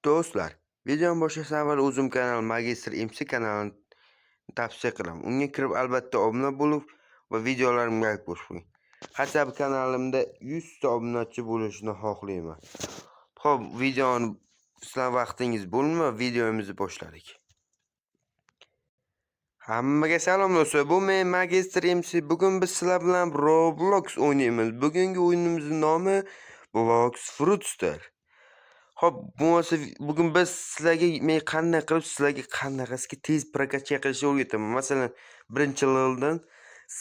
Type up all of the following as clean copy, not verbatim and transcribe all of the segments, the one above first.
Do'stlar, videoni boshlashdan avval o'zim kanal Magistr MC kanalini tavsiya qilaman. Unga kirib albatta obuna bo'lib va videolarimga like bosing. Hasab kanalimda 100 ta obunachi bo'lishini xohlayman. Xo'p, videoni sizlar vaqtingiz bo'lma, videomizni boshladik. Hammaga salom do'stlar. Bu men Magistr MC. Bugun biz sizlar bilan Roblox o'ynaymiz. Bugungi o'yinimizning nomi Blox Fruitster. Xo'p, bugun biz sizlarga men qanday qilib sizlarga qanaqasiga tez prokatcha qilishni o'rgataman. Masalan, birinchi leveldan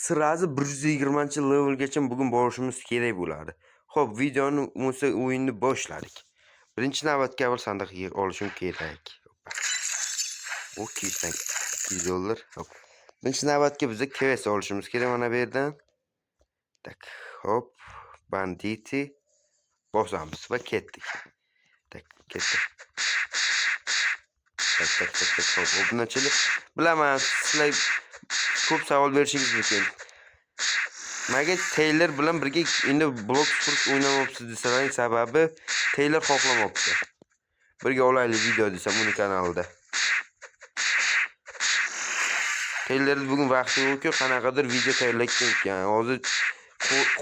sirazi 120-levelgacha bugun borishimiz kerak bo'ladi. Xo'p, videoni o'yinni boshladik. Birinchi navbatga avval sandiq olishim kerak. O kisdan $2. Hop. Birinchi navbatga bizga quest olishimiz kerak mana bu yerdan. Tak, hop, banditi bosamiz va ketdik. Tak, ketdi. Tak, hop, obunachilik. Bilaman, sizlar ko'p savol berishingiz mumkin. Menga Taylor bilan birga endi Blox Fruit o'ynamabsiz desaning sababi Taylor xohlamabdi. Birga olaylik video desam uning kanalida. Taylor bugun vaqti yo'q-ku, qanaqadir video tayyorlayotgan ekan. Hozir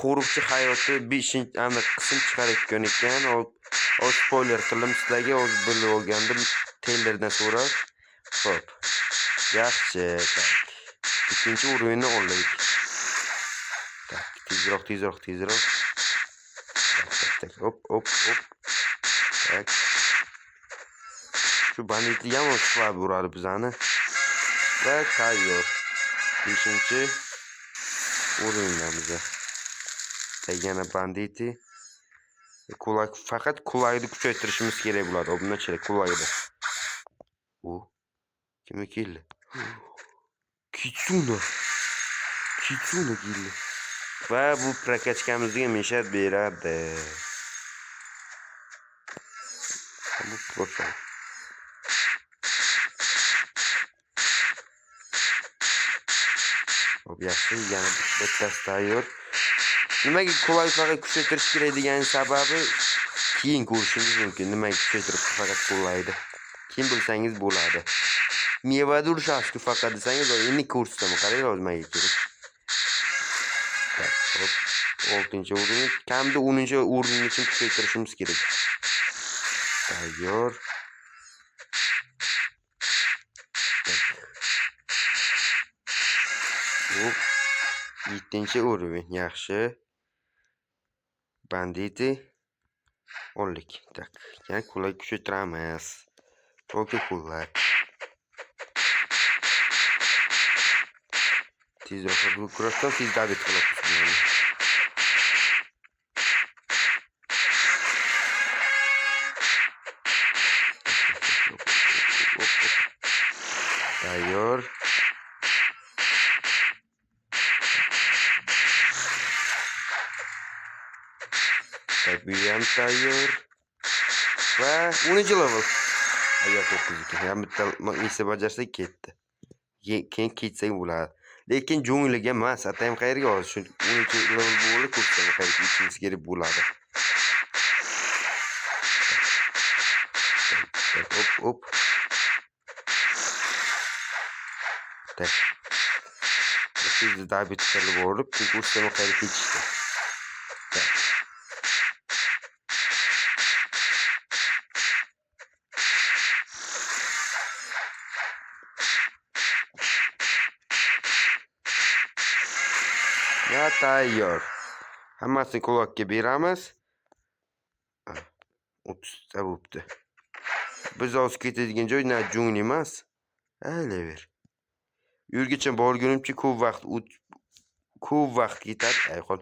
qo'riqchi hayoti 5-qism chiqarayotgan ekan. O spoiler qildim sizlarga, o'z bilib olgandim Taylordan so'rab. Xo'p. Yaxshi, tak. Ikkinchi o'rinni oldik. Tak, tezroq. Tak. Hop. Tak. Shu banditlik ham o'sib uradi bizani. Va tayyor. 5-chi o'rinimiz. Yana banditi. Faqat qulayni kuchaytirishimiz kerak bo'ladi. Obunachilik qulaydi. O. Kim keldi? Kitsuna keldi. Va bu prokatchamizga meshat beradi. Bu boshqa. Yaxshi, yana bittasi tayyor. Nimaga qulay faqat kuchaytirish kerak degan sababi keyin ko'rishingiz mumkin. Nimaga kuchaytirib faqat qo'llaydi. Kim bilsangiz bo'ladi. Mevada urishasiz faqat desangiz, endi ko'rsataman. Qaranglar nimaga kerak. Hop, 6-chi o'rin, kamida 10-chi o'ringacha kuchaytirishimiz kerak. Tayyor. 7-chi o'rin, yaxshi. Banditi oldik. Tak, yana qulay kuchaytiramiz. To'g'ri qulay. Tezroq kurashdan tez dabit qilamiz. Tayyor. Bu ham tayyor. Va 10-chi level. Agar 9-ga ham bitta missiya bajarsak ketdi. Keyin ketsak bo'ladi. Lekin jungliga emas, atayim qayerga hozir shu 10-chi level bo'lib ko'rsam qayerga ketishimiz kerak bo'ladi. Hop. Tak. Siz dabit qilib olib, ko'rsam qayerga ketishdi. Ya tayyor. Hammasini quloqqa beramiz. 30 ta bo'libdi. Biz hozir ketadigan joy na jungl emas. Aylaver. Yurgicha borgunimcha ko'p vaqt ketadi. Ayqol.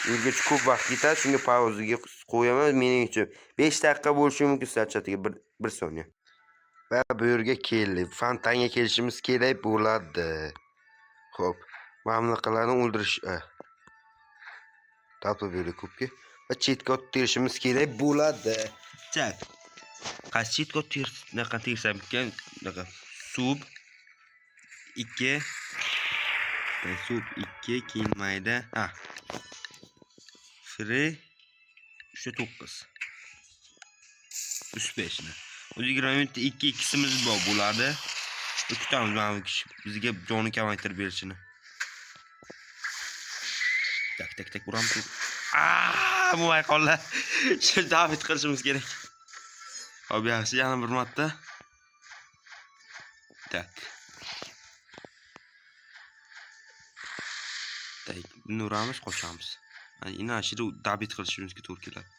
Yurgicha ko'p vaqt ketadi, shunga pauzaga qo'yaman. Mening uchun 5 daqiqa bo'lishi mumkin, chatiga 1 soniya. Va bu yerga keldi. Fontanga kelishimiz kerak bo'ladi. Xo'p, mamlaqalarni o'ldirish. Tapib berdi ko'pga. Va chetga terishimiz kerak bo'ladi. Chak. Qaysi chetga tersam ekan? Sub 2 keyin mayda. Free 9. 35'ni. O'zi 20 minutda 2-2'simiz bor bo'ladi. Kutamiz mana bizga joni kamaytirib berishini. Tak uramiz. Bu ayqonlar. Shu David qilishimiz kerak. Hop, yaxshi, yana bir marta. Tak. Buni uramiz, qochamiz. Ina ashira David qilishimizga to'g'ri keladi.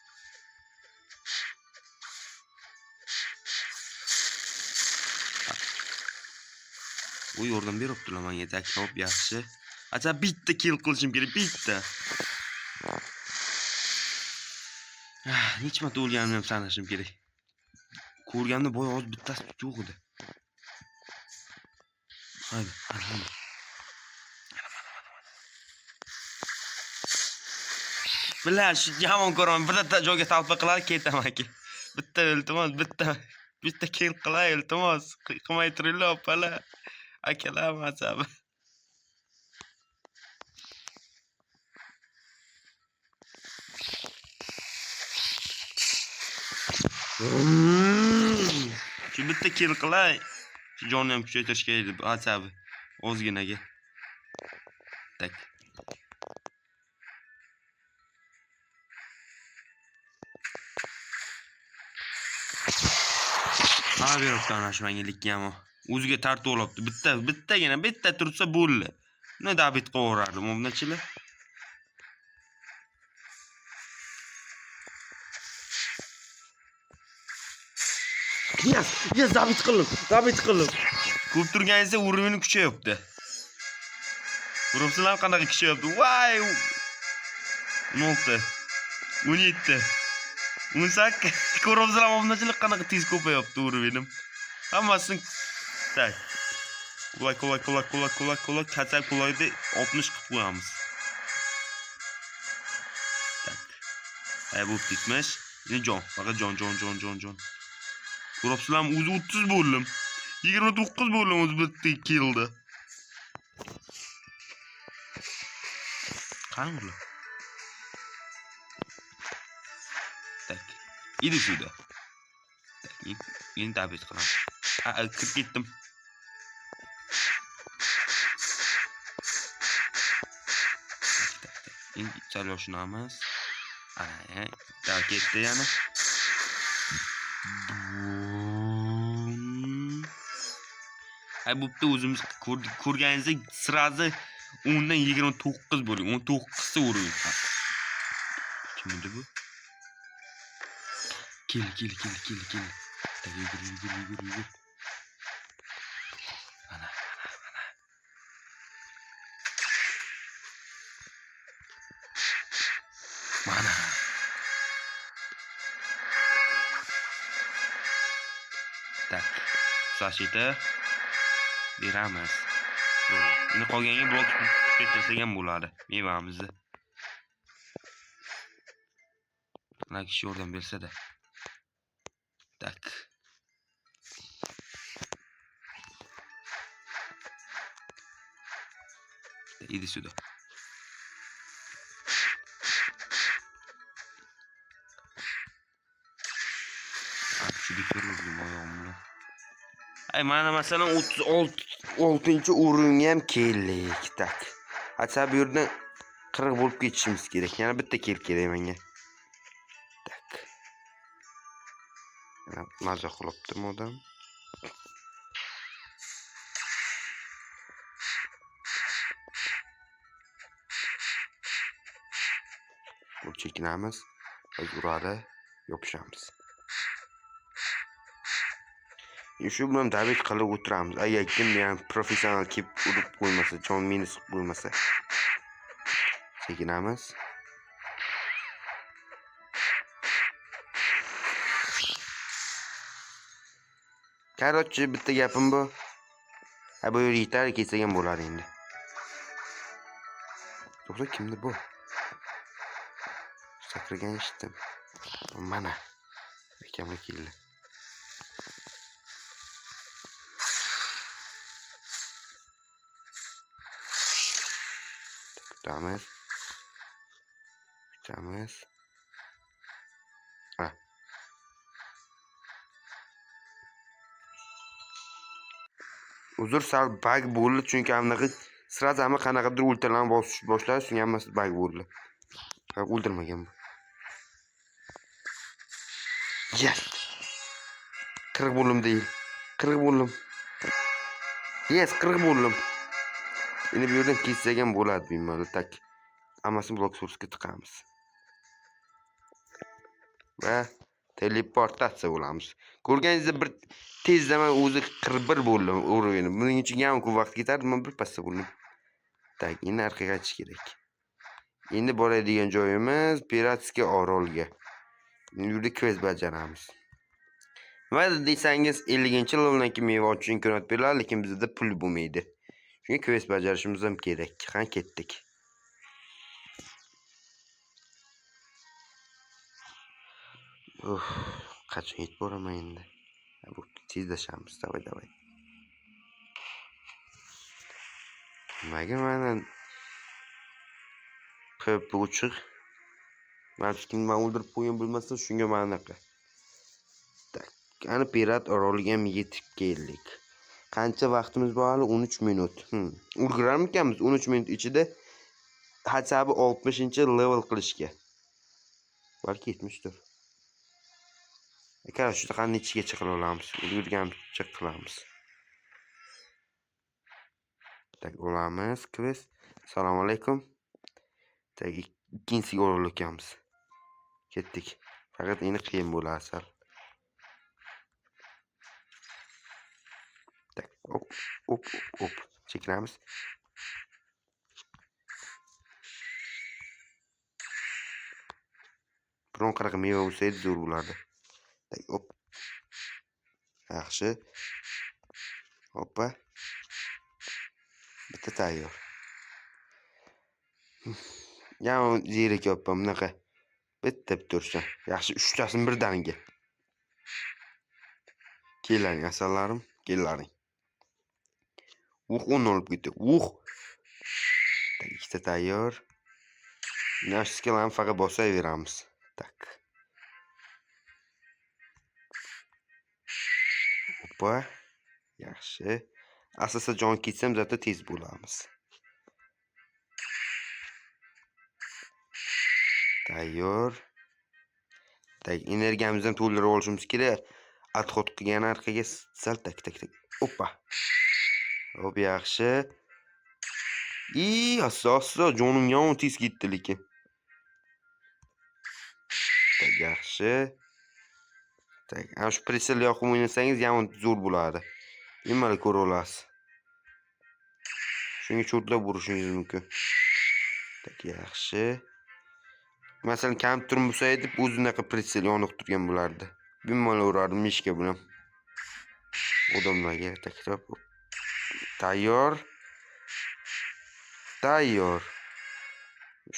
Bu yordam beribdilar menga, tak, hop, yaxshi. Acha bitta kill qilishim kerak, bitta. Necha marta o'lganimni ham sanashim kerak. Ko'rganimda boy oz bittasi yo'q edi. Haydi. Bilash, yomon ko'raman. Bitta joyga talpa qilar ketaman aka. Bitta iltimos, bitta kill qilay iltimos. Qilmay turinglar opalar. Akalar masabi. Shu bitta kill qilay. Shu jonni ham kuchaytirish kerak deb asabi. Ozginaga. Tak. Beribdi ana shu mengalikka ham. O'ziga tartib olibdi. Bitta tursa bo'ldi. Buni David qo'yardim, o'bnachilar. Yes, David qildim. Ko'p turganingizda urovini kuchayibdi. Uribsizlar qanaqa kuchayibdi? Voy! 16, 17, 18. Ko'ribsizlar o'bnachilar qanaqa tez ko'payibdi urovinim. Hammasini tak. Kulak. Katsal kulayda 60 qilib qo'yamiz. Tak. Bu bitmiş. Yine jon. Faqat jon. Ko'ribsizlar o'zi 30 bo'ldim. 29 bo'ldim o'zi bitta killda. Qani ular? Tak. İdi şurada. Tak. Yeni David qilaman. 40 ketdim. Endi chalyoshunamiz. Ana, daha ketdi yana. Bu yerda o'zimiz ko'rganingizda sirazi 10 dan 29 bo'ling. 19 ta uring. Kim edi bu? Kill. Tak, yugur. Ana. Mana. Tak. Sashita beramiz. Endi qolganga blok kettirsak ham bo'ladi. Mevamizni. Mana kishi yordam bersa-da. Tak. İdi sуда. Şurada görüyorum ayağımla. Mana masalan 36 o'ringa ham keldik. Tak. Hatsa bu yerdan 40 bo'lib ketishimiz kerak. Yana bitta kel kerak menga. Tak. Maza qilibdim odam. Bu chekinamiz. Biz uradi, yopishamiz. Shu bilan David qilib o'tiramiz. Agar kimni ham professional kelib urib qo'ymasa, jon minus qo'ymasa. Chekinamiz. Korotchi bitta gapim bu. Bu yer yetar, ketsak ham bo'ladi endi. To'g'ri, kimdi bu? Sakragan eshitdim. Mana. Bekamga keldi. Kutamiz. Uzr, sal bug bo'ldi, chunki anaqa sразу hamma qanaqadir ultralarni bosish boshladi, shunga hammasi bug bo'ldi. O'ldirmagan bu. Yes. 40 bo'lim değil. 40 bo'lim. Yes, 40 bo'lim. Endi bu yerdan kessak ham bo'ladi bemalol, tak. Hammasini blok source'ga tiqamiz. Va teleportatsiya bo'lamiz. Ko'rganingizda bir tezda men o'zi 41 bo'ldim urovini. Buning uchun ham ko'p vaqt ketadi, men bir pasda bo'ldim. Tak, endi orqaga qaytish kerak. Endi boradigan joyimiz Piratskiy orolga. Endi yerda quest bajaramiz. Va desangiz 50-leveldan keyin meva ochish imkoniyat beriladi, lekin bizda pul bo'lmaydi. Shunga quest bajarishimiz ham kerak. Qani ketdik. Qachon yetib boraman endi? Bu tezlashamiz, davay. Nimaga mana PvP o'chiq? Kimni o'ldirib qo'ygan bilmasdan shunga manaqa. Tak, ana pirat oroliga ham yetib keldik. Qancha vaqtimiz bor hali? 13 minut. Ulgurarmikanmiz 13 minut ichida hasabi 60-level qilishga. Balki 70dir. Qarang, shu qanday ichiga chiqib olamiz. Ulgurgancha qilamiz. Tak, olamiz quest. Assalomu alaykum. Tak, ikkinchisiga o'ralamiz. Ketdik. Faqat endi qiyin bo'ladi sal. Tak, hop. Cheklamiz. Biron qanaqa meva bo'lsa edi zo'r bo'lardi. Tak, hop. Yaxshi. Hoppa. Bitta tayyor. Yana zirik yoppam bunaqa. Bitta tursin. Yaxshi, 3tasini birdaniga. Keling, asallarim, kellaring. O'n olib ketdi. Tak, ikkita tayyor. Nashskilarni faqat bosaveramiz. Tak. Hoppa. Yaxshi. Asasa jon ketsam zato tez bo'lamiz. Tayyor. Tak, energiyamizni to'ldirib olishimiz kerak. Отход qilgan orqaga sal tak. Hoppa. Hop, yaxshi. Asosi jonim yomon tez ketdi lekin. Tak, yaxshi. Tak, ana shu presel yoqib o'ynasangiz yomon zo'r bo'ladi. Bemalol ko'ra olasiz. Shunga cho'tlab urishingiz mumkin. Tak, yaxshi. Masalan, kompyuter bo'lsa edi, o'zinaqa presel yoniq turgan bo'lardi. Bemalol urardim mishka bilan. Odamlarga takror. Tayyor.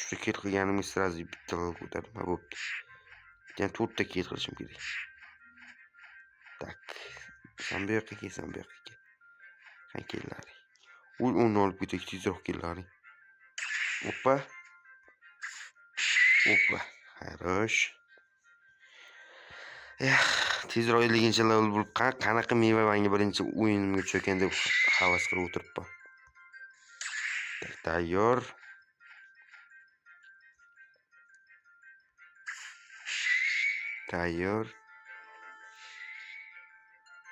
Shu kel qilganimni sразу bitta ko'tardim. Bo'pti. Yana 4 ta kel qilishim kerak. Tak. Sen bu yoqqa kelsan, bu yoqqa kel. Qani kellaring. Uni olib ketdik, tezroq kellaring. Hoppa. Xarosh. Tezroq 50-level bo'lib qanaqa meva menga birinchi o'yinimga cho'kan deb havas qilib o'tiribman. Tayyor.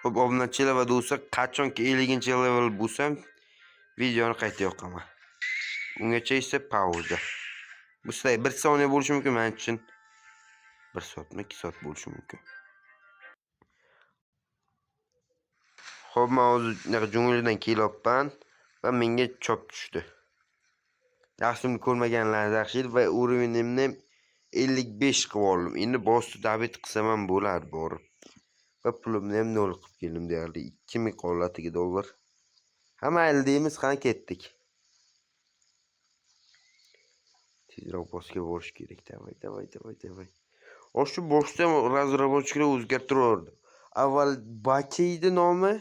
Xo'p, obunachilar va do'stlar, qachonki 50-level bo'lsam, videoni qayta yoqaman. Ungacha esa pauza. Bu sizlar 1 soniya bo'lishi mumkin, men uchun 1 soatmi, 2 soat bo'lishi mumkin. Xo'p, men hozir jungldan kelyapman va menga chop tushdi. Yaxshimni ko'rmaganlar yaxshi va urovimni 55 qilib oldim. Endi bossni davet qilsam ham bo'lar borib. Va pulimni ham 0 qilib keldim deyarli 2000 qolatiga dollar. Hamma eldimiz, qani ketdik. Tezroq bossga borish kerak. Davay. Shu boshda ham razrabochkilar o'zgartirardi. Avval Baki edi nomi.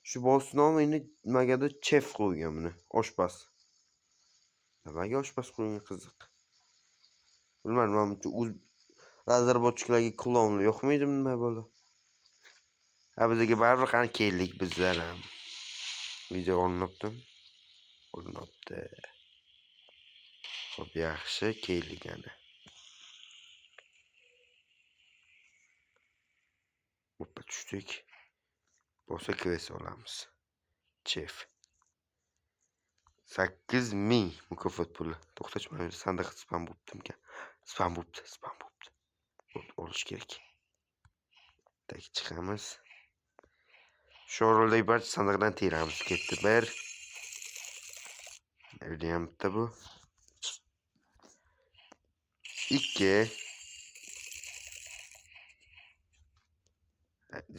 Shu boss nomi endi nimagadir chef qo'ygan buni. Oshpaz. Nimaga oshpaz qo'ygan qiziq. Bilmadim, o'z razrabochkilarga klonli yo'qmaydimi nima bo'ldi? Bizga baribir qani keldik bizlar ham. Video olinibdi. Olinibdi. Xo'p, yaxshi, keling ana. Hoppa tushdik. Bo'lsa quest olamiz. Chef. 8000 mukofot puli. To'xtachi, mana sandiq spam bo'libdi. Spam bo'libdi. Olish kerak. Tak chiqamiz. Shu o'rinda barcha sandiqdan teramiz. Ketdi bir. Ham bitta bu. 2.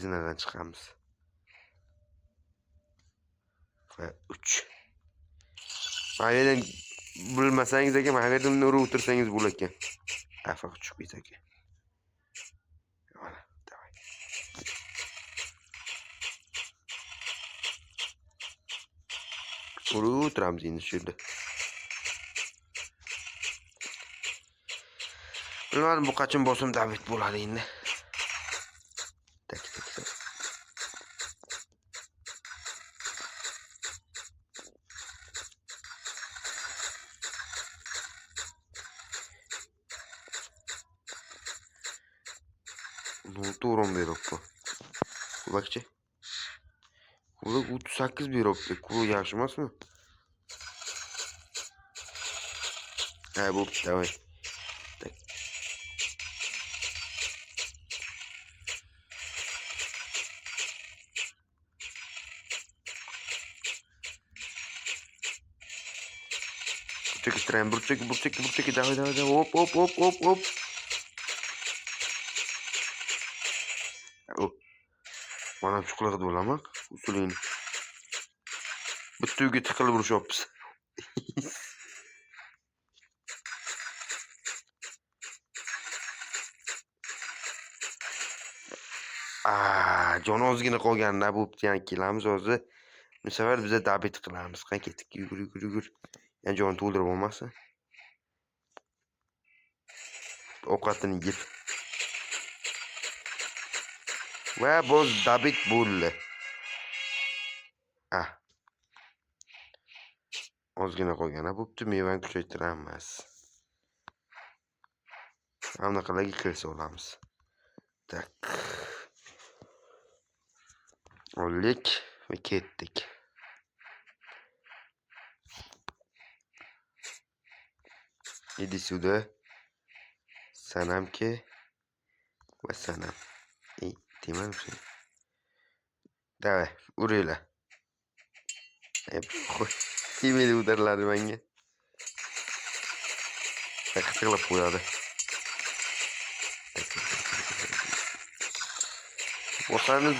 Zinadan chiqamiz. Va 3. Mayli bilmasangiz aka, mana yerda uni urib o'tirsangiz bo'lar ekan. Faqat chiqmaydi aka. Mana, davay. Urib o'tiramiz endi shu yerda. Bilmadim bu qachon bosim David bo'ladi endi. Tak. To'g'ri beribdi. Bakchi. Kuluk 38 beribdi. Kuluk yaxshi emasmi? Bu davay. Tak. Burchak, davay. Hop. Mana shu qiladi bo'laman. Usulini. Bitta uyga tiqilib urishyapmiz. Jon ozgina qolganda bo'pti, yana kelamiz hozir. Bu safar biz dabit qilamiz. Qani ketdik, yugur. Yani jon to'ldirib olmasa. Ovqatini yeb. Va bo'z dabit bo'ldi. Ozgina qolganda bo'pti, mevani kuchaytiramiz. Anaqalarga kirsa olamiz. Tak. Oldik va ketdik. Иди сюда. Sanamki va sanam. Deyman seni. Davay, uringlar. Timeli udarladi menga. Qilib qo'yadi.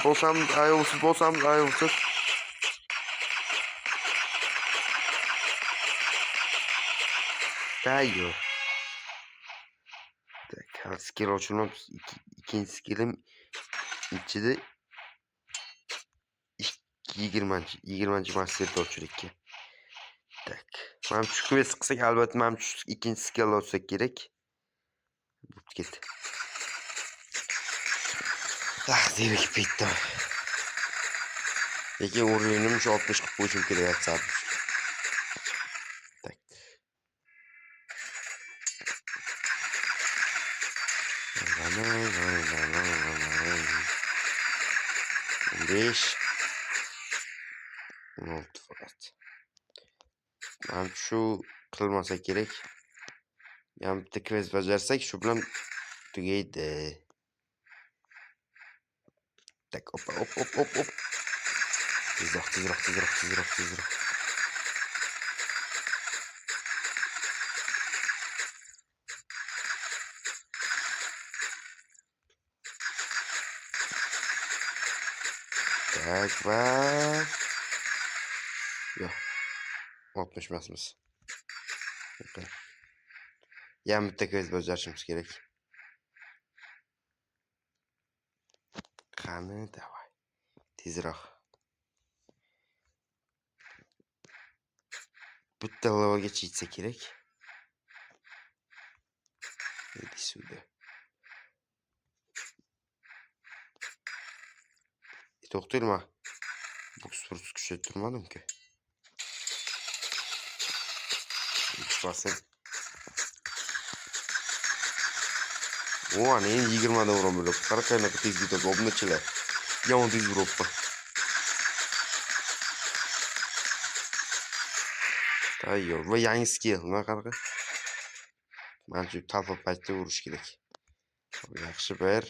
Bosamiz, ayovsiz. Tayyor. Tak, skill ochilib, ikkinchi skillim ichida 20 master ochlikka. Tak. Mana shu quest qilsak, albatta mana shu ikkinchi skill olsak kerak. Bo'pti ketdi. Zerikib ketdim. Lekin o'rinimni shu 60 qilib qo'yishim kerak WhatsApp. Tak. Besh. 16 faqat. Mana shu qilmasa kerak. Yana bitta quest bajarsak, shu bilan tugaydi. Tak, hop. Tezroq. Tak, va... Yo'q. 60 emasmiz. Yana bitta quest bajarishimiz kerak. Qani, davay. Tezroq. Bitta levelgacha yetsa kerak. Иди сюда. To'xtalma. Boks Fruits kuchaytirmadim-ku. 3%. O, ana endi 20 dan uraman. Qara qanaqa tez ketadi obunachilar. Yomon tez uribman. Tayyor va yangi skill. Mana qanaqa? Manimcha talpa paytda urish kerak. Yaxshi 1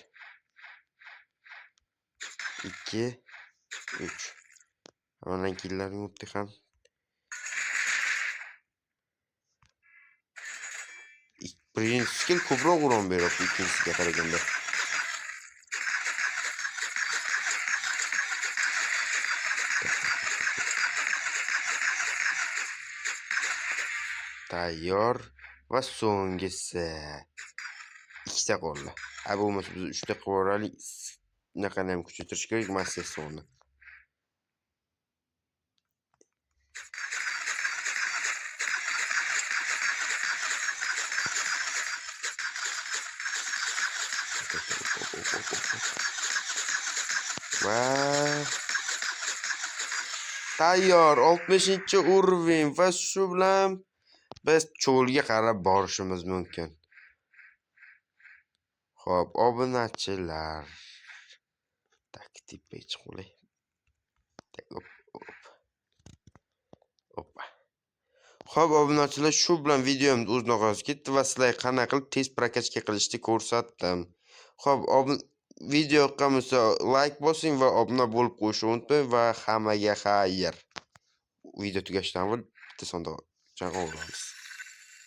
2 3. Ondan keyinlarni o'tdik ham. Birinchi skill ko'proq uron beryapti ikkinchisiga qaraganda. Tayyor va so'nggisi. Ikkita qoldi. Bo'lmasa biz 3 ta qilib yuboraylik. Bunaqani ham kuchaytirish kerak massasini. Va tayyor 60-urovень va shu bilan biz cho'lga qarab borishimiz mumkin. Xo'p, obunachilar. Taktik qilay. Hoppa. Xo'p, obunachilar, shu bilan videomiz o'z nihoyasiga ketdi va sizlarga qanday qilib tez prokachka qilishni ko'rsatdim. Xo'p, video yoqqanmasa like bosing va obuna bo'lib qo'yishni unutmang va hammaga xayr. Video tugashidan avval bitta sonda javob olamiz.